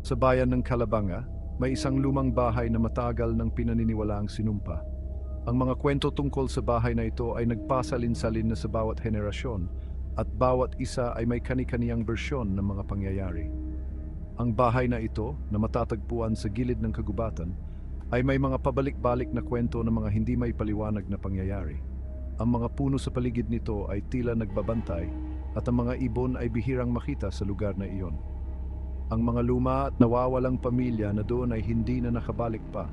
Sa bayan ng Calabanga, may isang lumang bahay na matagal ng pinaniniwalaang sinumpa. Ang mga kwento tungkol sa bahay na ito ay nagpasalin-salin na sa bawat henerasyon at bawat isa ay may kani-kaniyang bersyon ng mga pangyayari. Ang bahay na ito, na matatagpuan sa gilid ng kagubatan, ay may mga pabalik-balik na kwento ng mga hindi may paliwanag na pangyayari. Ang mga puno sa paligid nito ay tila nagbabantay at ang mga ibon ay bihirang makita sa lugar na iyon. Ang mga luma at nawawalang pamilya na doon ay hindi na nakabalik pa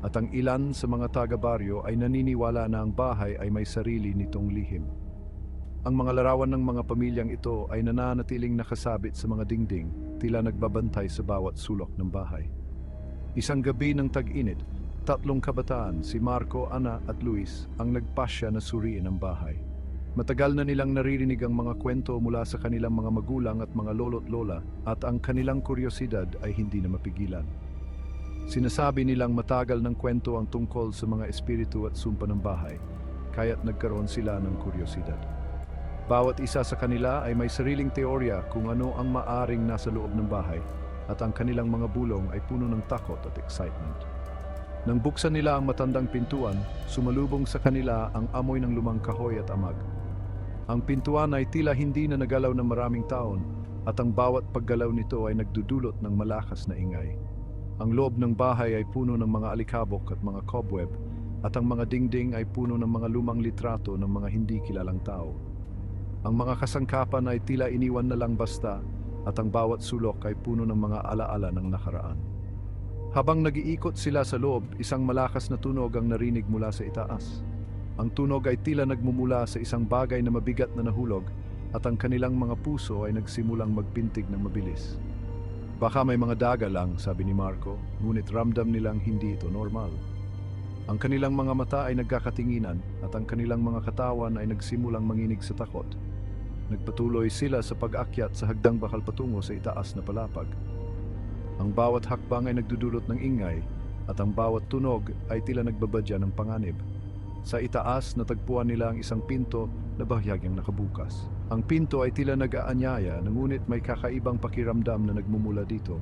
at ang ilan sa mga taga-baryo ay naniniwala na ang bahay ay may sarili nitong lihim. Ang mga larawan ng mga pamilyang ito ay nananatiling nakasabit sa mga dingding, tila nagbabantay sa bawat sulok ng bahay. Isang gabi ng tag-init, 3 kabataan, si Marco, Ana at Luis, ang nagpasya na suriin ang bahay. Matagal na nilang naririnig ang mga kwento mula sa kanilang mga magulang at mga lolo't lola at ang kanilang kuryosidad ay hindi na mapigilan. Sinasabi nilang matagal ng kwento ang tungkol sa mga espiritu at sumpa ng bahay, kaya't nagkaroon sila ng kuryosidad. Bawat isa sa kanila ay may sariling teorya kung ano ang maaring nasa loob ng bahay at ang kanilang mga bulong ay puno ng takot at excitement. Nang buksan nila ang matandang pintuan, sumalubong sa kanila ang amoy ng lumang kahoy at amag. Ang pintuan ay tila hindi na nagalaw ng maraming taon at ang bawat paggalaw nito ay nagdudulot ng malakas na ingay. Ang loob ng bahay ay puno ng mga alikabok at mga cobweb at ang mga dingding ay puno ng mga lumang litrato ng mga hindi kilalang tao. Ang mga kasangkapan ay tila iniwan na lang basta at ang bawat sulok ay puno ng mga alaala ng nakaraan. Habang nag-iikot sila sa loob, isang malakas na tunog ang narinig mula sa itaas. Ang tunog ay tila nagmumula sa isang bagay na mabigat na nahulog at ang kanilang mga puso ay nagsimulang magpintig ng mabilis. Baka may mga daga lang, sabi ni Marco, ngunit ramdam nilang hindi ito normal. Ang kanilang mga mata ay nagkakatinginan at ang kanilang mga katawan ay nagsimulang manginig sa takot. Nagpatuloy sila sa pag-akyat sa hagdang bakal patungo sa itaas na palapag. Ang bawat hakbang ay nagdudulot ng ingay at ang bawat tunog ay tila nagbabadya ng panganib. Sa itaas, natagpuan nila ang isang pinto na bahagyang nakabukas. Ang pinto ay tila nag-aanyaya, ngunit may kakaibang pakiramdam na nagmumula dito.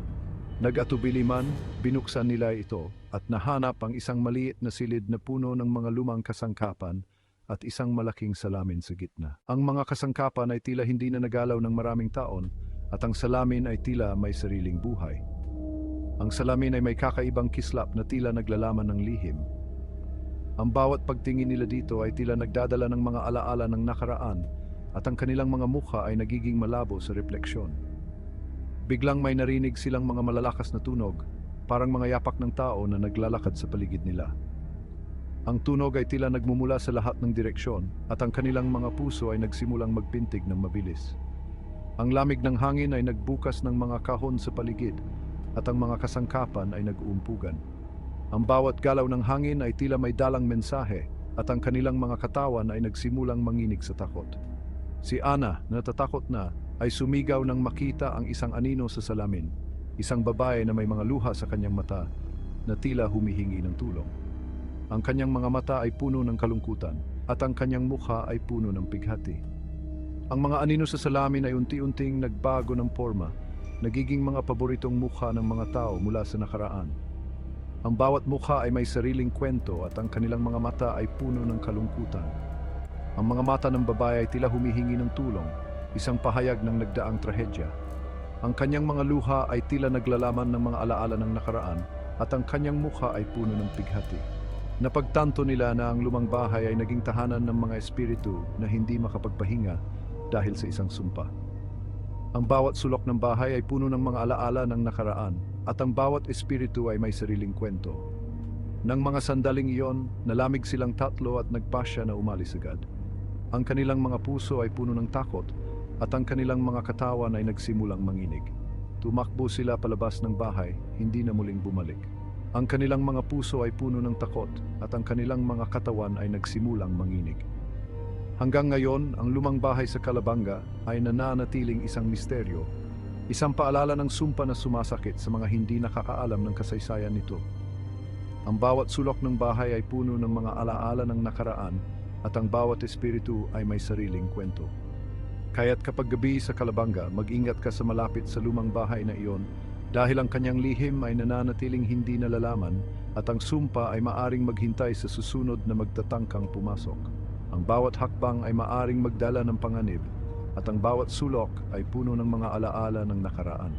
Nag-atubili man, binuksan nila ito at nahanap ang isang maliit na silid na puno ng mga lumang kasangkapan at isang malaking salamin sa gitna. Ang mga kasangkapan ay tila hindi na nagalaw ng maraming taon at ang salamin ay tila may sariling buhay. Ang salamin ay may kakaibang kislap na tila naglalaman ng lihim. Ang bawat pagtingin nila dito ay tila nagdadala ng mga alaala ng nakaraan at ang kanilang mga mukha ay nagiging malabo sa refleksyon. Biglang may narinig silang mga malalakas na tunog, parang mga yapak ng tao na naglalakad sa paligid nila. Ang tunog ay tila nagmumula sa lahat ng direksyon at ang kanilang mga puso ay nagsimulang magpintig ng mabilis. Ang lamig ng hangin ay nagbukas ng mga kahon sa paligid at ang mga kasangkapan ay nag-uumpugan. Ang bawat galaw ng hangin ay tila may dalang mensahe at ang kanilang mga katawan ay nagsimulang manginig sa takot. Si Ana, natatakot na, ay sumigaw nang makita ang isang anino sa salamin, isang babae na may mga luha sa kanyang mata na tila humihingi ng tulong. Ang kanyang mga mata ay puno ng kalungkutan at ang kanyang mukha ay puno ng pighati. Ang mga anino sa salamin ay unti-unting nagbago ng forma, nagiging mga paboritong mukha ng mga tao mula sa nakaraan. Ang bawat mukha ay may sariling kwento at ang kanilang mga mata ay puno ng kalungkutan. Ang mga mata ng babae ay tila humihingi ng tulong, isang pahayag ng nagdaang trahedya. Ang kanyang mga luha ay tila naglalaman ng mga alaala ng nakaraan at ang kanyang mukha ay puno ng pighati. Napagtanto nila na ang lumang bahay ay naging tahanan ng mga espiritu na hindi makapagpahinga dahil sa isang sumpa. Ang bawat sulok ng bahay ay puno ng mga alaala ng nakaraan at ang bawat espiritu ay may sariling kwento. Nang mga sandaling iyon, nalamig silang tatlo at nagpasya na umalis agad. Ang kanilang mga puso ay puno ng takot at ang kanilang mga katawan ay nagsimulang manginig. Tumakbo sila palabas ng bahay, hindi na muling bumalik. Ang kanilang mga puso ay puno ng takot at ang kanilang mga katawan ay nagsimulang manginig. Hanggang ngayon, ang lumang bahay sa Calabanga ay nananatiling isang misteryo, isang paalala ng sumpa na sumasakit sa mga hindi nakakaalam ng kasaysayan nito. Ang bawat sulok ng bahay ay puno ng mga alaala ng nakaraan at ang bawat espiritu ay may sariling kwento. Kaya't kapag gabi sa Calabanga, mag-ingat ka sa malapit sa lumang bahay na iyon Dahil ang kanyang lihim ay nananatiling hindi nalalaman at ang sumpa ay maaring maghintay sa susunod na magtatangkang pumasok. Ang bawat hakbang ay maaring magdala ng panganib at ang bawat sulok ay puno ng mga alaala ng nakaraan.